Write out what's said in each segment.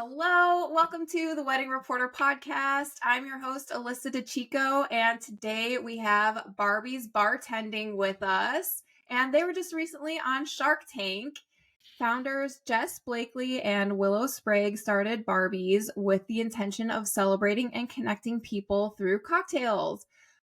Hello, welcome to the Wedding Reporter podcast. I'm your host, Alyssa DeChico, and today we have BarBees Bartending with us. And they were just recently on Shark Tank. Founders Jess, Blakley, and Willow Sprague started BarBees with the intention of celebrating and connecting people through cocktails.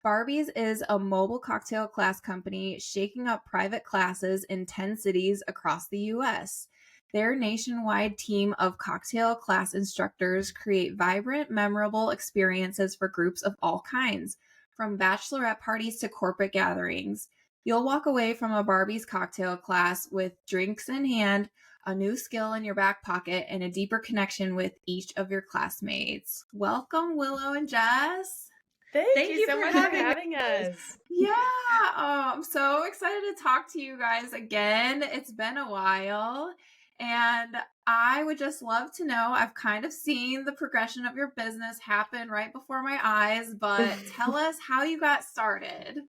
BarBees is a mobile cocktail class company shaking up private classes in 10 cities across the U.S. Their nationwide team of cocktail class instructors create vibrant, memorable experiences for groups of all kinds, from bachelorette parties to corporate gatherings. You'll walk away from a BarBees cocktail class with drinks in hand, a new skill in your back pocket, and a deeper connection with each of your classmates. Welcome, Willow and Jess. Thank you so much for having us. Yeah, I'm so excited to talk to you guys again. It's been a while. And I would just love to know, I've kind of seen the progression of your business happen right before my eyes, but tell us how you got started.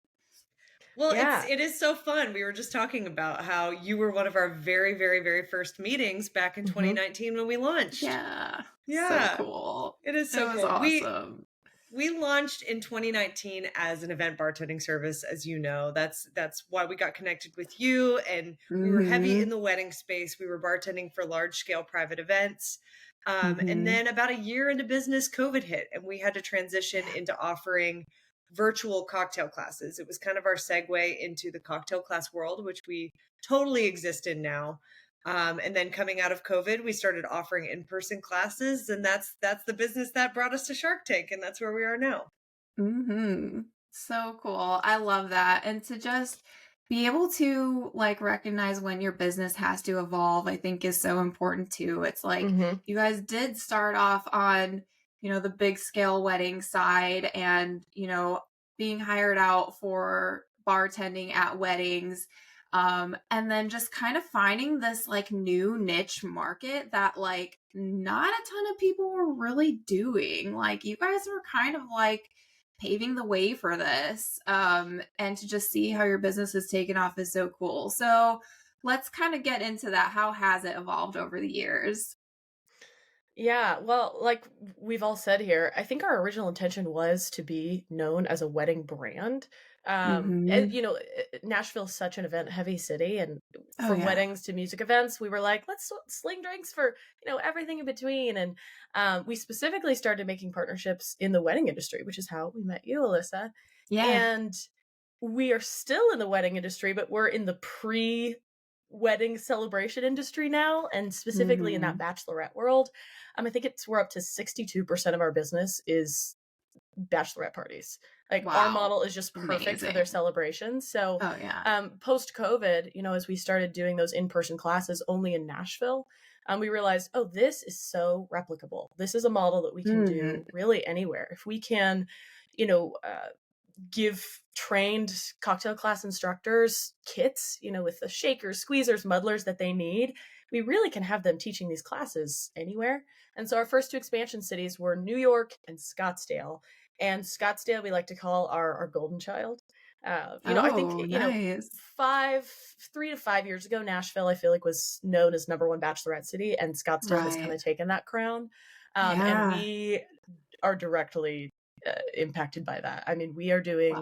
Well, it is so fun. We were just talking about how you were one of our very, very, very first meetings back in 2019 when we launched. Yeah. So cool. It is so cool. Awesome. We launched in 2019 as an event bartending service, as you know. That's why we got connected with you, and we were heavy in the wedding space. We were bartending for large-scale private events. And then about a year into business, COVID hit, and we had to transition into offering virtual cocktail classes. It was kind of our segue into the cocktail class world, which we totally exist in now. And then coming out of COVID, we started offering in-person classes, and that's the business that brought us to Shark Tank, and that's where we are now. So cool. I love that. And to just be able to recognize when your business has to evolve, I think is so important too. It's like you guys did start off on, the big scale wedding side and, being hired out for bartending at weddings. And then just kind of finding this new niche market that not a ton of people were really doing. You guys were kind of paving the way for this. And to just see how your business has taken off is so cool. So let's kind of get into that. How has it evolved over the years? Yeah, well, like we've all said here, I think our original intention was to be known as a wedding brand. And Nashville's such an event heavy city, and from weddings to music events, we were like, let's sling drinks for, everything in between. And we specifically started making partnerships in the wedding industry, which is how we met you, Alyssa. Yeah. And we are still in the wedding industry, but we're in the pre-wedding celebration industry now, and specifically in that bachelorette world. I think we're up to 62% of our business is bachelorette parties. Our model is just perfect for their celebrations. So post-COVID, as we started doing those in-person classes only in Nashville, we realized, this is so replicable. This is a model that we can do really anywhere. If we can, give trained cocktail class instructors kits, with the shakers, squeezers, muddlers that they need, we really can have them teaching these classes anywhere. And so our first two expansion cities were New York and Scottsdale. And Scottsdale, we like to call our golden child. I think, nice. 3 to 5 years ago, Nashville, I feel like, was known as number one bachelorette city, and Scottsdale has kind of taken that crown. And we are directly impacted by that. We are doing,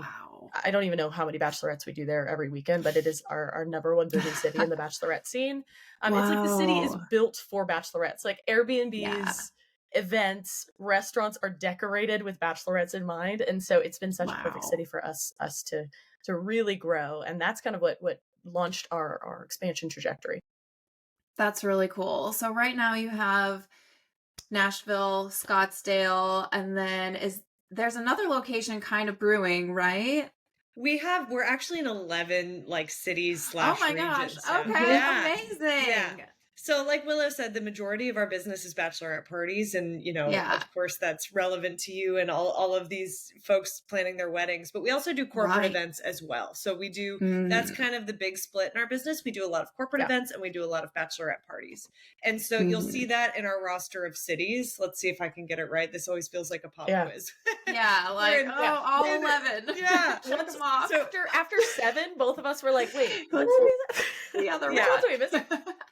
I don't even know how many bachelorettes we do there every weekend, but it is our number one booming city in the bachelorette scene. It's like the city is built for bachelorettes. Airbnbs, events, restaurants are decorated with bachelorettes in mind. And so it's been such a perfect city for us to really grow. And that's kind of what launched our expansion trajectory. That's really cool. So right now you have Nashville, Scottsdale, and then there's another location kind of brewing, right? We're actually in 11 cities / regions. Oh my gosh. Okay. Amazing. Yeah. So like Willow said, the majority of our business is bachelorette parties. And, of course, that's relevant to you and all of these folks planning their weddings. But we also do corporate events as well. So we do, that's kind of the big split in our business. We do a lot of corporate events and we do a lot of bachelorette parties. And so you'll see that in our roster of cities. Let's see if I can get it right. This always feels like a pop quiz. All 11. Yeah. Check them off. So after 7, both of us were like, wait, what's the other one? What are we missing?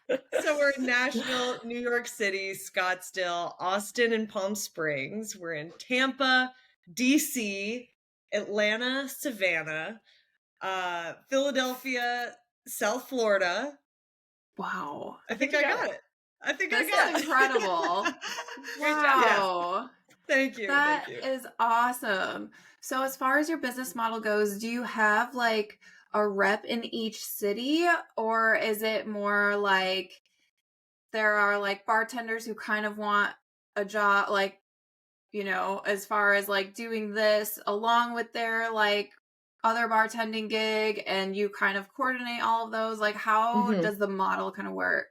So we're in Nashville, New York City, Scottsdale, Austin, and Palm Springs. We're in Tampa, DC, Atlanta, Savannah, Philadelphia, South Florida. Wow. I think I got it. I think I This got is it. incredible. Great job. Wow. Thank you. That Thank you. is awesome. So as far as your business model goes, do you have like a rep in each city, or is it more like there are like bartenders who kind of want a job, like, you know, as far as like doing this along with their like other bartending gig, and you kind of coordinate all of those? Like, how does the model kind of work?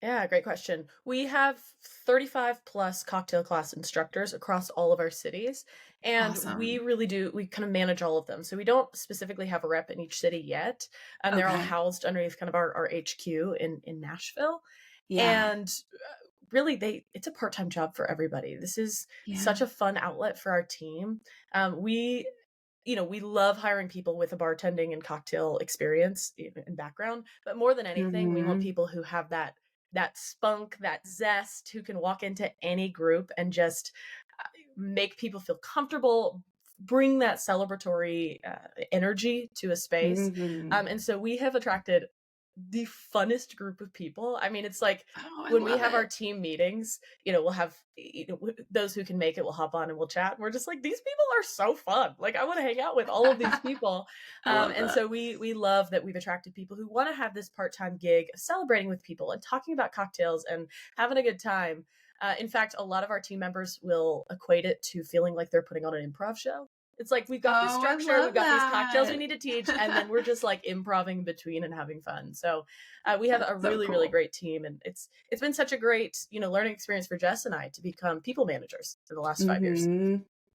Yeah, great question. We have 35 plus cocktail class instructors across all of our cities, and we Awesome. really do, we kind of manage all of them. So we don't specifically have a rep in each city yet. They're all Okay. housed underneath kind of our HQ in Nashville. Yeah. And really, it's a part-time job for everybody. This is Yeah. such a fun outlet for our team. We love hiring people with a bartending and cocktail experience and background, but more than anything, we want people who have that spunk, that zest, who can walk into any group and just make people feel comfortable, bring that celebratory energy to a space. And so we have attracted the funnest group of people. I mean, it's like Oh, I when we love have our it. team meetings, we'll have those who can make it will hop on and we'll chat. And we're just like, these people are so fun. Like, I want to hang out with all of these people. I love And that. so we love that we've attracted people who want to have this part-time gig of celebrating with people and talking about cocktails and having a good time. In fact, a lot of our team members will equate it to feeling like they're putting on an improv show. It's like, we've got this Oh, I structure, we've love got these cocktails we that. need to teach, and then we're just like improving between and having fun. So we have a That's so really, really cool. great team, and it's been such a great, learning experience for Jess and I to become people managers for the last 5 years.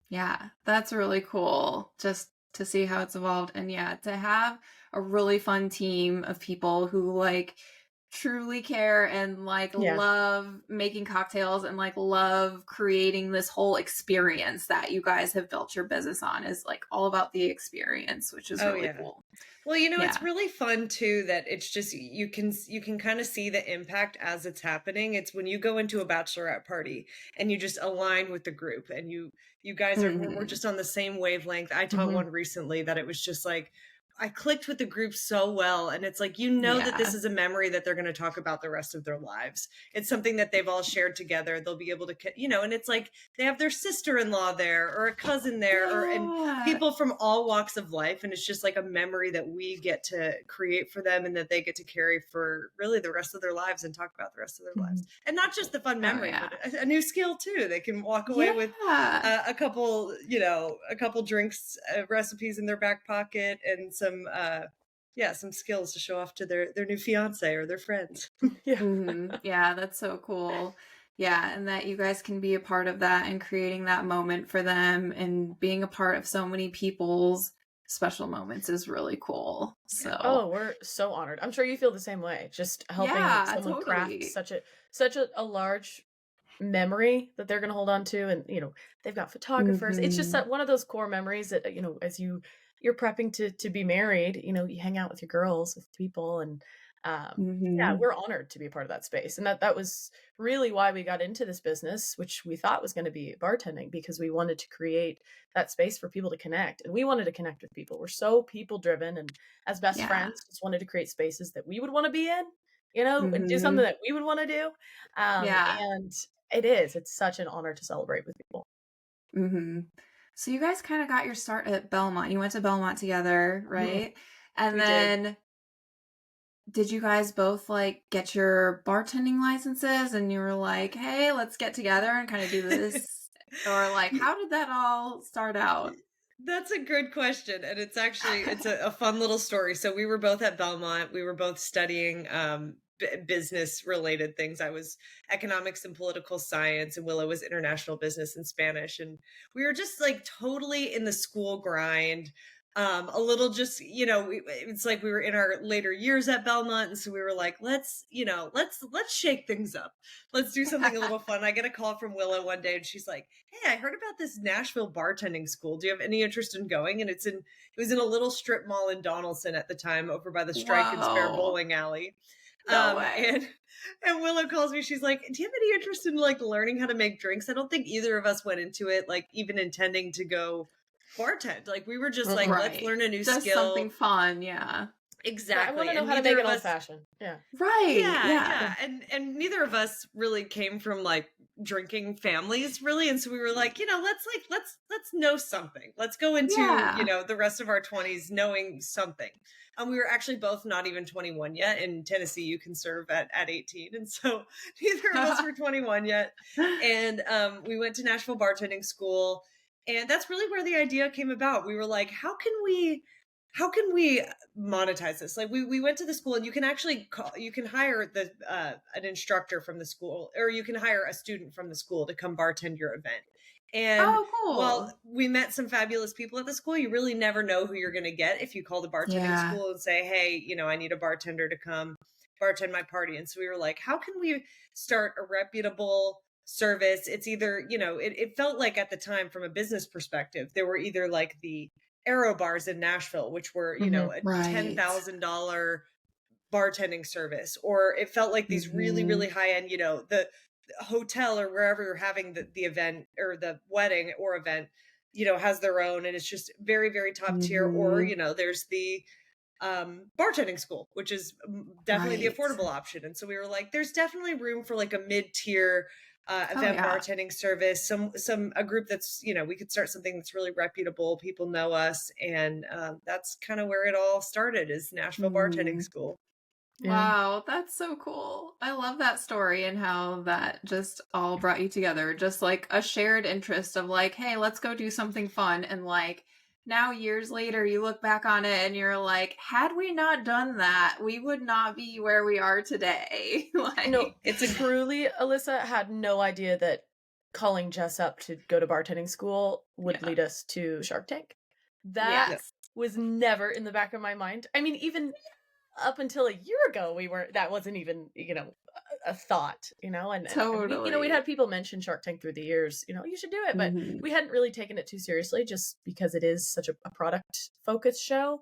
Yeah, that's really cool just to see how it's evolved. And yeah, to have a really fun team of people who like truly care and like Yeah. love making cocktails and like love creating this whole experience that you guys have built your business on is like all about the experience, which is really cool. Well, Yeah. it's really fun too that it's just you can kind of see the impact as it's happening. It's when you go into a bachelorette party and you just align with the group and you guys are we're just on the same wavelength. I taught one recently that it was just like I clicked with the group so well. And it's like, that this is a memory that they're going to talk about the rest of their lives. It's something that they've all shared together. They'll be able to, and it's like they have their sister-in-law there or a cousin there and people from all walks of life. And it's just like a memory that we get to create for them and that they get to carry for really the rest of their lives and talk about the rest of their lives. And not just the fun memory, but a new skill too. They can walk away with a couple drinks, recipes in their back pocket and some skills to show off to their new fiance or their friends. Yeah, that's so cool. Yeah, and that you guys can be a part of that and creating that moment for them and being a part of so many people's special moments is really cool. So we're so honored. I'm sure you feel the same way. Just helping someone craft such a large memory that they're going to hold on to, and they've got photographers. It's just one of those core memories that as you're prepping to be married, you hang out with your girls, with people, and we're honored to be a part of that space. And that was really why we got into this business, which we thought was going to be bartending, because we wanted to create that space for people to connect, and we wanted to connect with people. We're so people driven, and as best friends, just wanted to create spaces that we would want to be in, and do something that we would want to do. And it's such an honor to celebrate with people. So you guys kind of got your start at Belmont. You went to Belmont together, right? And then did you guys both like get your bartending licenses and you were like, hey, let's get together and kind of do this? Or like, how did that all start out? That's a good question. And it's actually, it's a fun little story. So we were both at Belmont. We were both studying business related things. I was economics and political science, and Willow was international business and Spanish. And we were just like totally in the school grind. A little just, it's like we were in our later years at Belmont. And so we were like, let's shake things up. Let's do something a little fun. I get a call from Willow one day and she's like, hey, I heard about this Nashville bartending school. Do you have any interest in going? And it was in a little strip mall in Donaldson at the time over by the Strike and Spare bowling alley. No way. And Willow calls me. She's like, "Do you have any interest in like learning how to make drinks?" I don't think either of us went into it like even intending to go bartend. Like we were just like, let's learn a new just skill. something fun. Yeah. Exactly. I want to know how to make an old fashioned. Yeah. Right. Yeah. And neither of us really came from like drinking families really. And so we were like, let's know something. Let's go into, the rest of our 20s knowing something. And we were actually both not even 21 yet. In Tennessee, you can serve at 18. And so neither of us were 21 yet. And we went to Nashville bartending school. And that's really where the idea came about. We were like, how can we monetize this? Like we went to the school, and you can actually you can hire an instructor from the school, or you can hire a student from the school to come bartend your event. And cool. While we met some fabulous people at the school, you really never know who you're going to get if you call the bartending school and say, hey, I need a bartender to come bartend my party. And so we were like, how can we start a reputable service? It's either, it felt like at the time from a business perspective, there were either like the Aero bars in Nashville, which were, a $10,000 bartending service, or it felt like these really, really high end, the hotel or wherever you're having the event or the wedding or event, has their own, and it's just very, very top tier. Or, there's the bartending school, which is definitely the affordable option. And so we were like, there's definitely room for like a mid-tier event bartending service, a group that's, we could start something that's really reputable. People know us. And that's kind of where it all started, is Nashville bartending school. Yeah. Wow. That's so cool. I love that story and how that just all brought you together. Just like a shared interest of like, hey, let's go do something fun. And like, now years later, you look back on it and you're like, had we not done that, we would not be where we are today. No, it's truly, Alyssa had no idea that calling Jess up to go to bartending school would lead us to Shark Tank. That was never in the back of my mind. I mean, even up until a year ago, that wasn't even, a thought, and totally. We'd had people mention Shark Tank through the years, you should do it, but we hadn't really taken it too seriously, just because it is such a product focused show.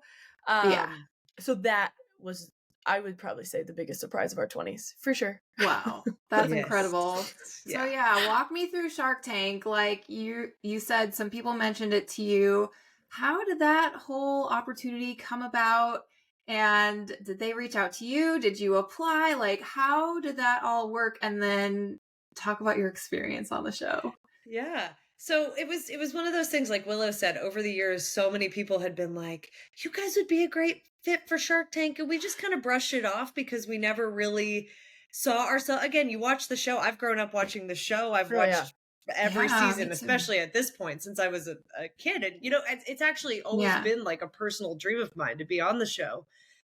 So that was, I would probably say, the biggest surprise of our 20s, for sure. Wow. That's incredible. So walk me through Shark Tank. Like you said, some people mentioned it to you. How did that whole opportunity come about? And did they reach out to you? Did you apply? Like, how did that all work? And then talk about your experience on the show. Yeah. So it was one of those things, like Willow said, over the years, so many people had been like, you guys would be a great fit for Shark Tank. And we just kind of brushed it off because we never really saw ourselves. Again, you watch the show. I've grown up watching the show. I've watched every season, especially at this point, since I was a kid. And, it's actually always been like a personal dream of mine to be on the show.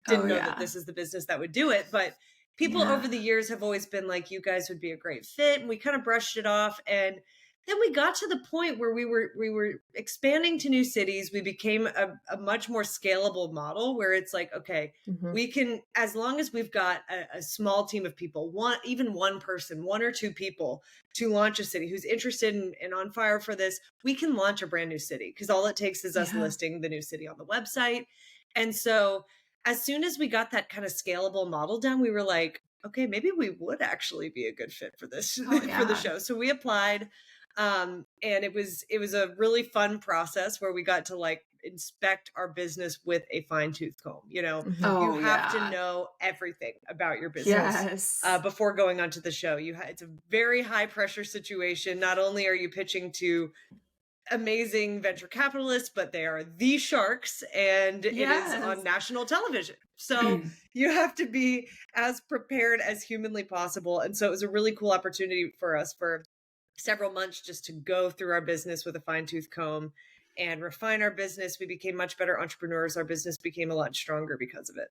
Didn't know that this is the business that would do it. But people over the years have always been like, you guys would be a great fit. And we kind of brushed it off. And then we got to the point where we were expanding to new cities. We became a much more scalable model, where it's like, okay, we can, as long as we've got a small team of people, one person, one or two people to launch a city who's interested and on fire for this, we can launch a brand new city, because all it takes is us listing the new city on the website. And so as soon as we got that kind of scalable model down, we were like, okay, maybe we would actually be a good fit for this, for the show. So we applied. And it was a really fun process where we got to like inspect our business with a fine-tooth comb. You have to know everything about your business before going onto the show. It's a very high pressure situation. Not only are you pitching to amazing venture capitalists, but they are the sharks, and it is on national television. So you have to be as prepared as humanly possible. And so it was a really cool opportunity for us for several months just to go through our business with a fine-tooth comb and refine our business. We became much better entrepreneurs. Our business became a lot stronger because of it.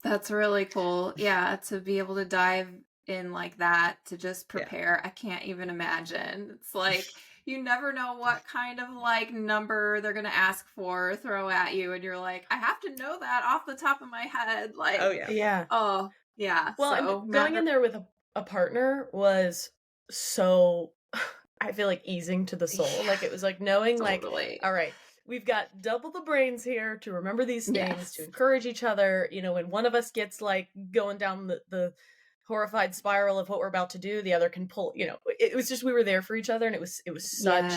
That's really cool. Yeah, to be able to dive in like that, to just prepare. I can't even imagine. It's like, you never know what kind of like number they're going to ask for, throw at you. And you're like, I have to know that off the top of my head. Like, well, so, going in there with a partner was so, I feel like, easing to the soul. Like, it was like knowing like, all right, we've got double the brains here to remember these things, to encourage each other. You know, when one of us gets like going down the horrified spiral of what we're about to do, the other can pull, you know, it was just, we were there for each other, and it was such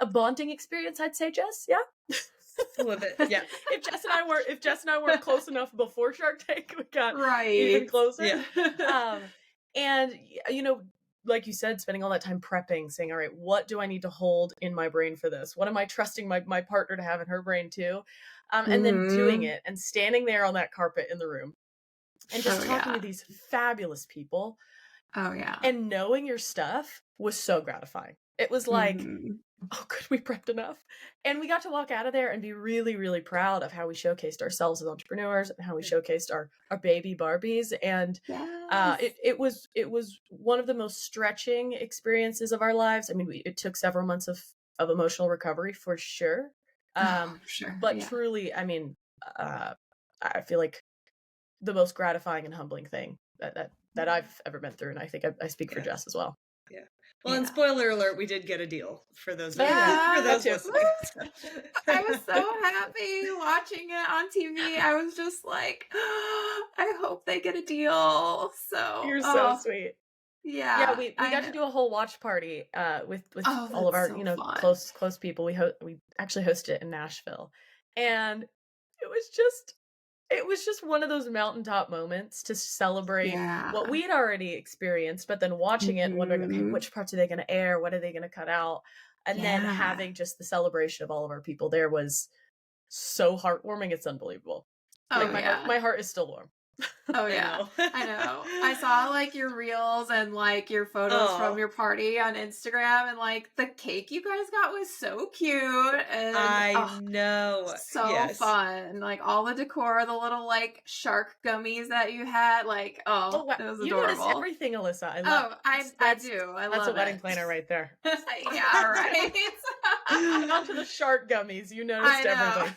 a bonding experience, I'd say, Jess. Yeah. I love it. Yeah. If Jess and I weren't close enough before Shark Tank, we got even closer. Yeah. And you know, like you said, spending all that time prepping, saying, all right, what do I need to hold in my brain for this? What am I trusting my partner to have in her brain too? And then doing it and standing there on that carpet in the room and just talking to these fabulous people. Oh yeah. And knowing your stuff was so gratifying. It was like, oh, good, we prepped enough. And we got to walk out of there and be really, really proud of how we showcased ourselves as entrepreneurs and how we showcased our baby BarBees. And it was one of the most stretching experiences of our lives. I mean, it took several months of emotional recovery for sure. But truly, I mean, I feel like the most gratifying and humbling thing that I've ever been through. And I think I speak for Jess as well. Yeah. Well, and spoiler alert, we did get a deal for those. For those listening. I was so happy watching it on TV. I was just like, I hope they get a deal. So you're so sweet. Yeah. We got to do a whole watch party with all of our close people. We actually hosted it in Nashville, and it was just one of those mountaintop moments to celebrate what we had already experienced, but then watching it and wondering, okay, which parts are they going to air? What are they going to cut out? And then having just the celebration of all of our people there was so heartwarming. It's unbelievable. My heart is still warm. Oh yeah, I know. I saw like your reels and like your photos from your party on Instagram, and like the cake you guys got was so cute. And I know, so fun. Like all the decor, the little like shark gummies that you had. Like it was adorable. You noticed everything, Alyssa. I love. I do. I love that's a wedding planner right there. Yeah, right. On to the shark gummies. You noticed everything.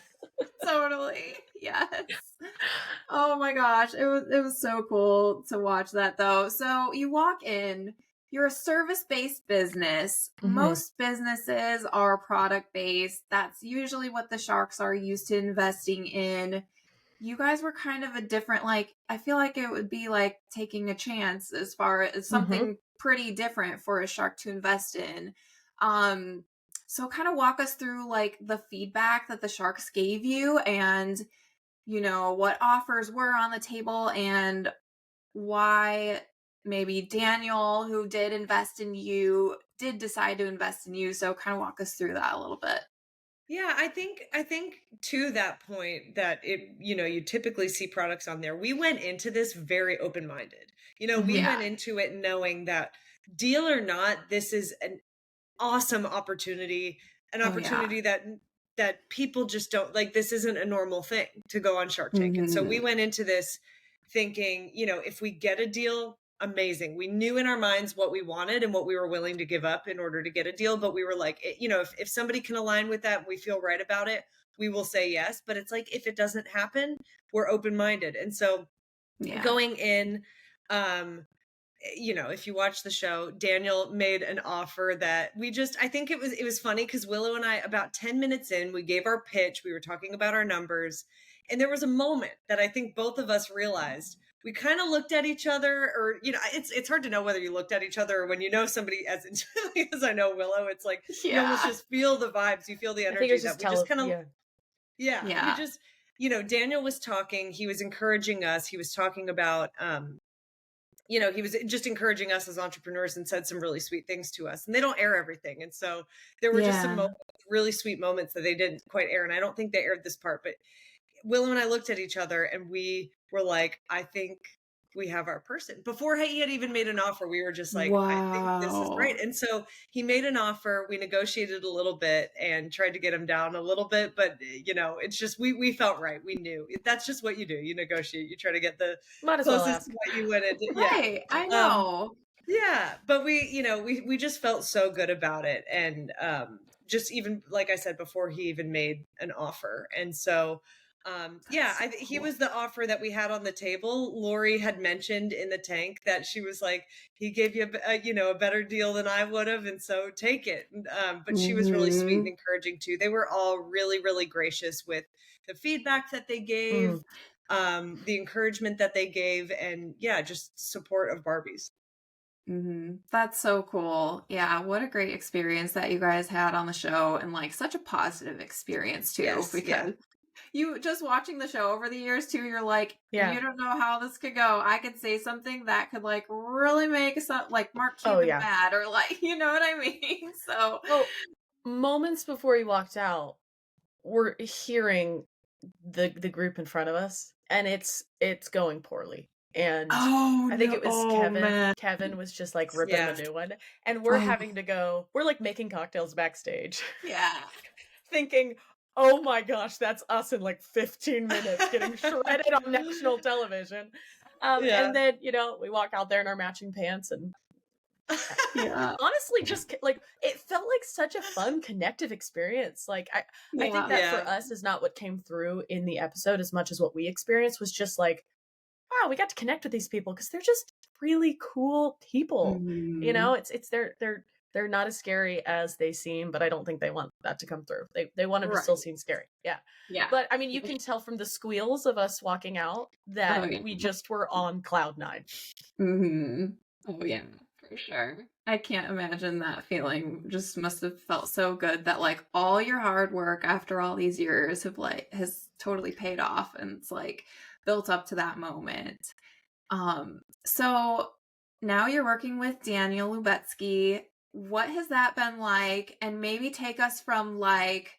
Totally. Yes. Oh my gosh. It was so cool to watch that though. So you walk in, you're a service-based business. Most businesses are product-based. That's usually what the sharks are used to investing in. You guys were kind of a different, like, I feel like it would be like taking a chance as far as something pretty different for a shark to invest in. So kind of walk us through like the feedback that the sharks gave you, and you know, what offers were on the table, and why maybe Daniel, who did invest in you, did decide to invest in you. So kind of walk us through that a little bit. Yeah, I think to that point that it, you know, you typically see products on there. We went into this very open-minded. You know, we went into it knowing that deal or not, this is an awesome opportunity, an opportunity that people just don't like. This isn't a normal thing to go on Shark Tank. And so we went into this thinking, you know, if we get a deal, amazing. We knew in our minds what we wanted and what we were willing to give up in order to get a deal. But we were like, you know, if somebody can align with that and we feel right about it, we will say yes. But it's like, if it doesn't happen, we're open-minded. And so going in, you know, if you watch the show, Daniel made an offer that I think it was funny because Willow and I, about 10 minutes in, we gave our pitch. We were talking about our numbers. And there was a moment that I think both of us realized. We kind of looked at each other, or, you know, it's hard to know whether you looked at each other or when you know somebody as intimately as I know Willow, it's like, you almost just feel the vibes. You feel the energy. We just kind of, we just, you know, Daniel was talking, he was encouraging us. He was talking about, you know, he was just encouraging us as entrepreneurs and said some really sweet things to us, and they don't air everything. And so there were just some really sweet moments that they didn't quite air. And I don't think they aired this part, but Willow and I looked at each other and we were like, I think we have our person. Before he had even made an offer, we were just like, I think this is great. And so he made an offer. We negotiated a little bit and tried to get him down a little bit, but you know, it's just, we felt right. We knew that's just what you do. You negotiate, you try to get the closest to what you wanted. Right. I know. But we, you know, we just felt so good about it. And just even, like I said before, he even made an offer. And so He was the offer that we had on the table. Lori had mentioned in the tank that she was like, he gave you a better deal than I would have, and so take it. But she was really sweet and encouraging too. They were all really, really gracious with the feedback that they gave, the encouragement that they gave, and just support of BarBees. That's so cool. Yeah, what a great experience that you guys had on the show, and like such a positive experience too. Yes, because you just watching the show over the years too, you're like, you don't know how this could go. I could say something that could like really make like Mark Cuban mad, or like, you know what I mean? So moments before he walked out, we're hearing the group in front of us, and it's going poorly. And I think it was Kevin. Man. Kevin was just like ripping the new one, and we're having to go. We're like making cocktails backstage. Yeah, thinking, oh my gosh, that's us in like 15 minutes getting shredded on national television. And then we walk out there in our matching pants, and honestly, just like it felt like such a fun connective experience. Like I think that for us is not what came through in the episode as much as what we experienced was just like, wow, we got to connect with these people because they're just really cool people. It's they're not as scary as they seem, but I don't think they want that to come through. They want them to still seem scary. Yeah. But I mean, you can tell from the squeals of us walking out that we just were on cloud 9. Oh yeah, for sure. I can't imagine that feeling. Just must have felt so good that like all your hard work after all these years has totally paid off, and it's like built up to that moment. So now you're working with Daniel Lubetzky. What has that been like? And maybe take us from like,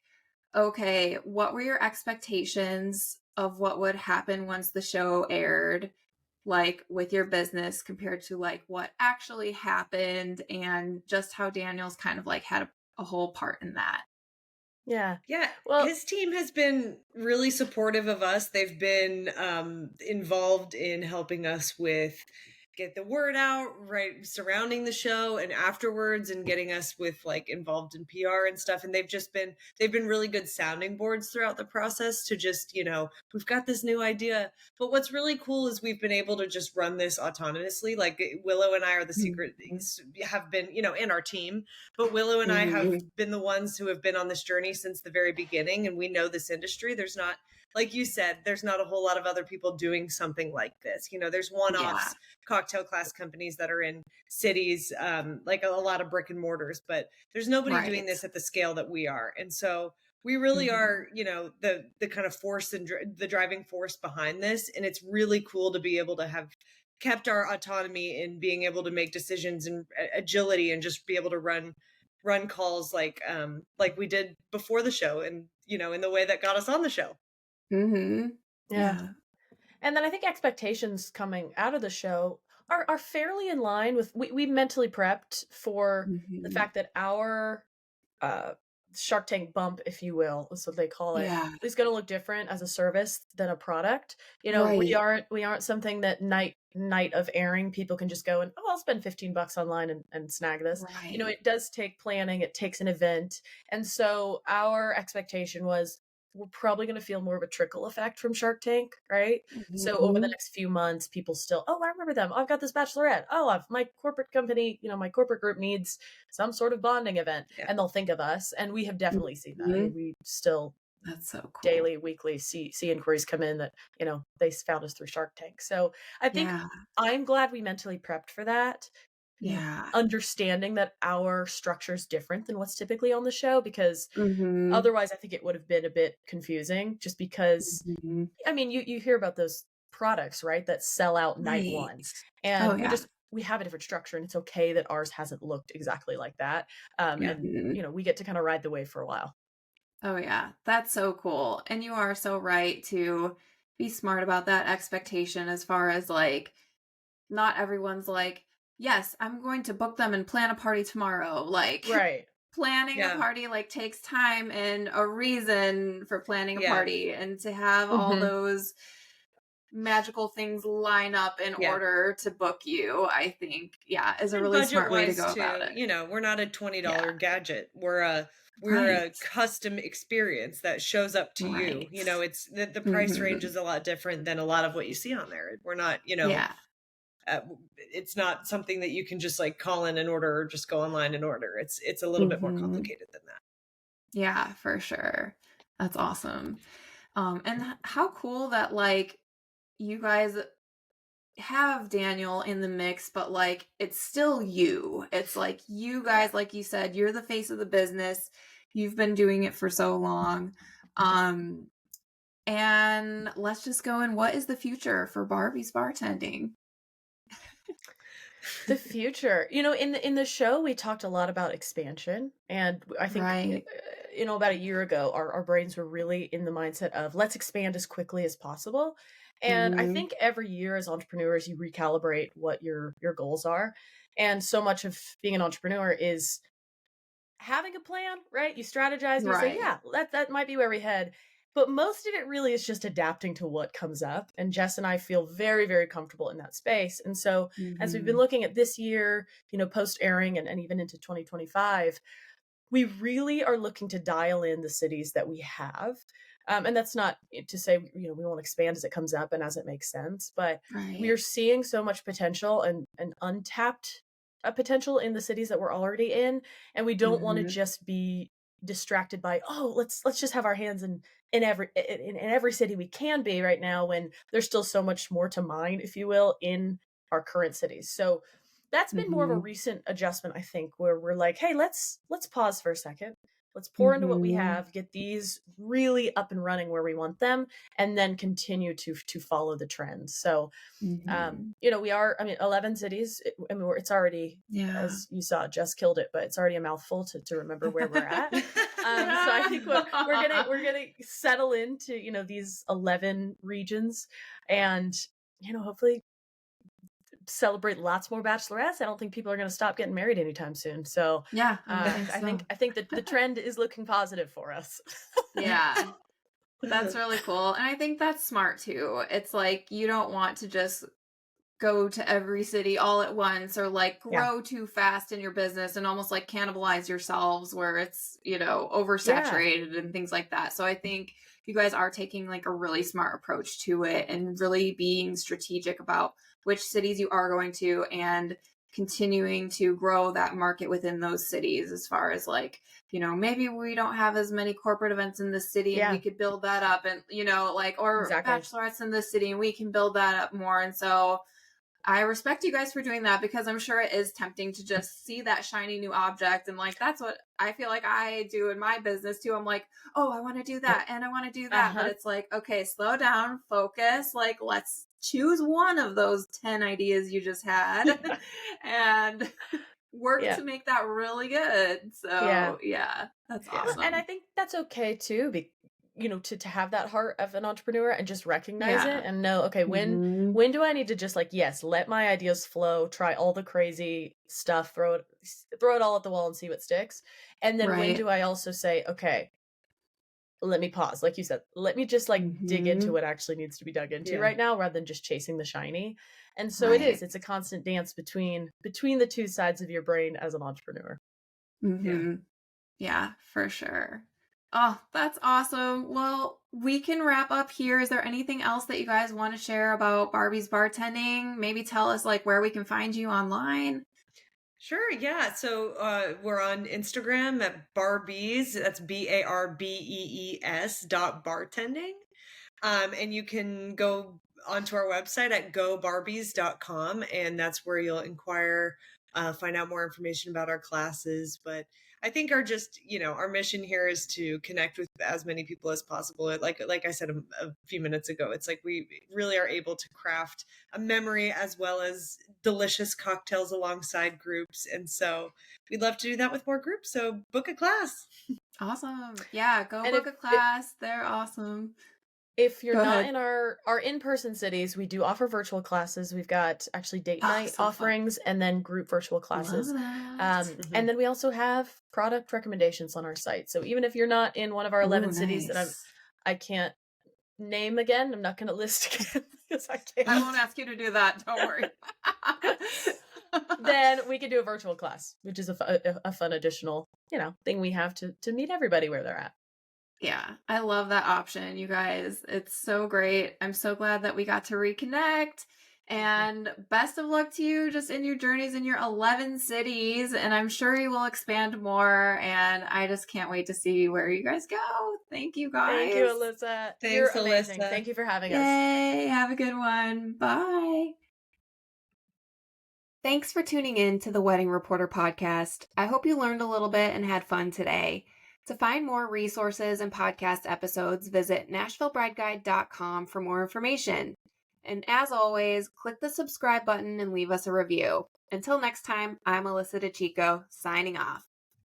okay, what were your expectations of what would happen once the show aired, like with your business, compared to like what actually happened, and just how Daniel's kind of like had a whole part in that. Yeah. Well, his team has been really supportive of us. They've been involved in helping us with get the word out, right, surrounding the show and afterwards, and getting us with like involved in PR and stuff. And they've been really good sounding boards throughout the process to just, we've got this new idea. But what's really cool is we've been able to just run this autonomously. Like Willow and I are the secret, have been, in our team, but Willow and I have been the ones who have been on this journey since the very beginning. And we know this industry. There's not, like you said, there's not a whole lot of other people doing something like this. There's one-offs, cocktail class companies that are in cities, like a lot of brick and mortars, but there's nobody doing this at the scale that we are. And so we really are, the kind of force and the driving force behind this. And it's really cool to be able to have kept our autonomy in being able to make decisions and agility, and just be able to run calls like we did before the show, and, in the way that got us on the show. Yeah. And then I think expectations coming out of the show are fairly in line with, we mentally prepped for the fact that our Shark Tank bump, if you will, is what they call it, is going to look different as a service than a product. We aren't something that night of airing people can just go and, I'll spend $15 online and snag this. It does take planning. It takes an event. And so our expectation was, we're probably going to feel more of a trickle effect from Shark Tank, right? So over the next few months, people still, I remember them. I've got this bachelorette. My corporate company, my corporate group needs some sort of bonding event, and they'll think of us. And we have definitely seen that. I mean, we still, that's so cool. Daily, weekly, see inquiries come in that, they found us through Shark Tank. So I think I'm glad we mentally prepped for that. Understanding that our structure is different than what's typically on the show, because otherwise I think it would have been a bit confusing, just because I mean, you hear about those products, right, that sell out night one, and we have a different structure, and it's okay that ours hasn't looked exactly like that. And we get to kind of ride the wave for a while. Oh yeah, that's so cool. And you are so right to be smart about that expectation, as far as like, not everyone's like, yes, I'm going to book them and plan a party tomorrow. Like, planning a party like takes time and a reason for planning a party, and to have all those magical things line up in order to book you, I think, is a really smart way to go about it. You know, we're not a $20 gadget. We're a custom experience that shows up to you. You know, it's the price range is a lot different than a lot of what you see on there. We're not, you know, it's not something that you can just like call in and order or just go online and order. It's a little bit more complicated than that. Yeah, for sure. That's awesome. And how cool that like you guys have Daniel in the mix, but like it's still you. It's like you guys, like you said, you're the face of the business. You've been doing it for so long. And let's just go in. What is the future for BarBees Bartending? The future, you know, in the show we talked a lot about expansion, and I think you know, about a year ago our brains were really in the mindset of let's expand as quickly as possible. And I think every year as entrepreneurs you recalibrate what your goals are, and so much of being an entrepreneur is having a plan, right? You strategize and you say, yeah, that might be where we head. But most of it really is just adapting to what comes up. And Jess and I feel very, very comfortable in that space. And so as we've been looking at this year, you know, post airing and even into 2025, we really are looking to dial in the cities that we have. And that's not to say, you know, we won't expand as it comes up and as it makes sense, but we are seeing so much potential and untapped potential in the cities that we're already in. And we don't want to just be distracted by, oh, let's just have our hands in every city we can be right now, when there's still so much more to mine, if you will, in our current cities. So that's been more of a recent adjustment, I think, where we're like, hey, let's pause for a second. Let's pour into what we have, get these really up and running where we want them, and then continue to follow the trends. So, you know, we are, I mean, 11 cities. It's already, as you saw, Jess killed it, but it's already a mouthful to remember where we're at. So I think we're gonna settle into, you know, these 11 regions, and, you know, hopefully celebrate lots more bachelorettes. I don't think people are going to stop getting married anytime soon. So I think that the trend is looking positive for us. Yeah, that's really cool. And I think that's smart too. It's like, you don't want to just go to every city all at once, or like grow too fast in your business and almost like cannibalize yourselves where it's, you know, oversaturated and things like that. So I think you guys are taking like a really smart approach to it and really being strategic about which cities you are going to, and continuing to grow that market within those cities, as far as like, you know, maybe we don't have as many corporate events in the city and we could build that up, and, you know, like, or bachelorettes in the city and we can build that up more. And so I respect you guys for doing that, because I'm sure it is tempting to just see that shiny new object. And like, that's what I feel like I do in my business too. I'm like, oh, I want to do that and I want to do that. But it's like, okay, slow down, focus. Like, let's choose one of those 10 ideas you just had and work to make that really good. So yeah, that's awesome. And I think that's okay too, you know, to have that heart of an entrepreneur and just recognize it and know, okay, when do I need to just like, yes, let my ideas flow, try all the crazy stuff, throw it all at the wall and see what sticks. And then when do I also say, okay, let me pause, like you said, let me just like dig into what actually needs to be dug into right now, rather than just chasing the shiny. And so it's a constant dance between the two sides of your brain as an entrepreneur. Yeah, for sure. Oh, that's awesome. Well, we can wrap up here. Is there anything else that you guys want to share about BarBees Bartending? Maybe tell us like where we can find you online. Sure, yeah. So we're on Instagram at BarBees. That's BarBees .bartending. And you can go onto our website at gobarbees.com, and that's where you'll inquire, find out more information about our classes. But I think our mission here is to connect with as many people as possible. Like I said a few minutes ago, it's like we really are able to craft a memory as well as delicious cocktails alongside groups. And so we'd love to do that with more groups. So book a class. Awesome. Yeah, book a class. They're awesome. If you're not in our in-person cities, we do offer virtual classes. We've got actually date night offerings and then group virtual classes. And then we also have product recommendations on our site. So even if you're not in one of our 11 cities that I can't name again. I'm not going to list again because I can't. I won't ask you to do that. Don't worry. Then we can do a virtual class, which is a fun additional, thing we have to meet everybody where they're at. Yeah, I love that option, you guys. It's so great. I'm so glad that we got to reconnect. And best of luck to you just in your journeys in your 11 cities. And I'm sure you will expand more. And I just can't wait to see where you guys go. Thank you, guys. Thank you, Alyssa. Thanks, You're amazing. Alyssa. Thank you for having us. Yay. Have a good one. Bye. Thanks for tuning in to the Wedding Reporter podcast. I hope you learned a little bit and had fun today. To find more resources and podcast episodes, visit NashvilleBrideGuide.com for more information. And as always, click the subscribe button and leave us a review. Until next time, I'm Alyssa DeChico, signing off.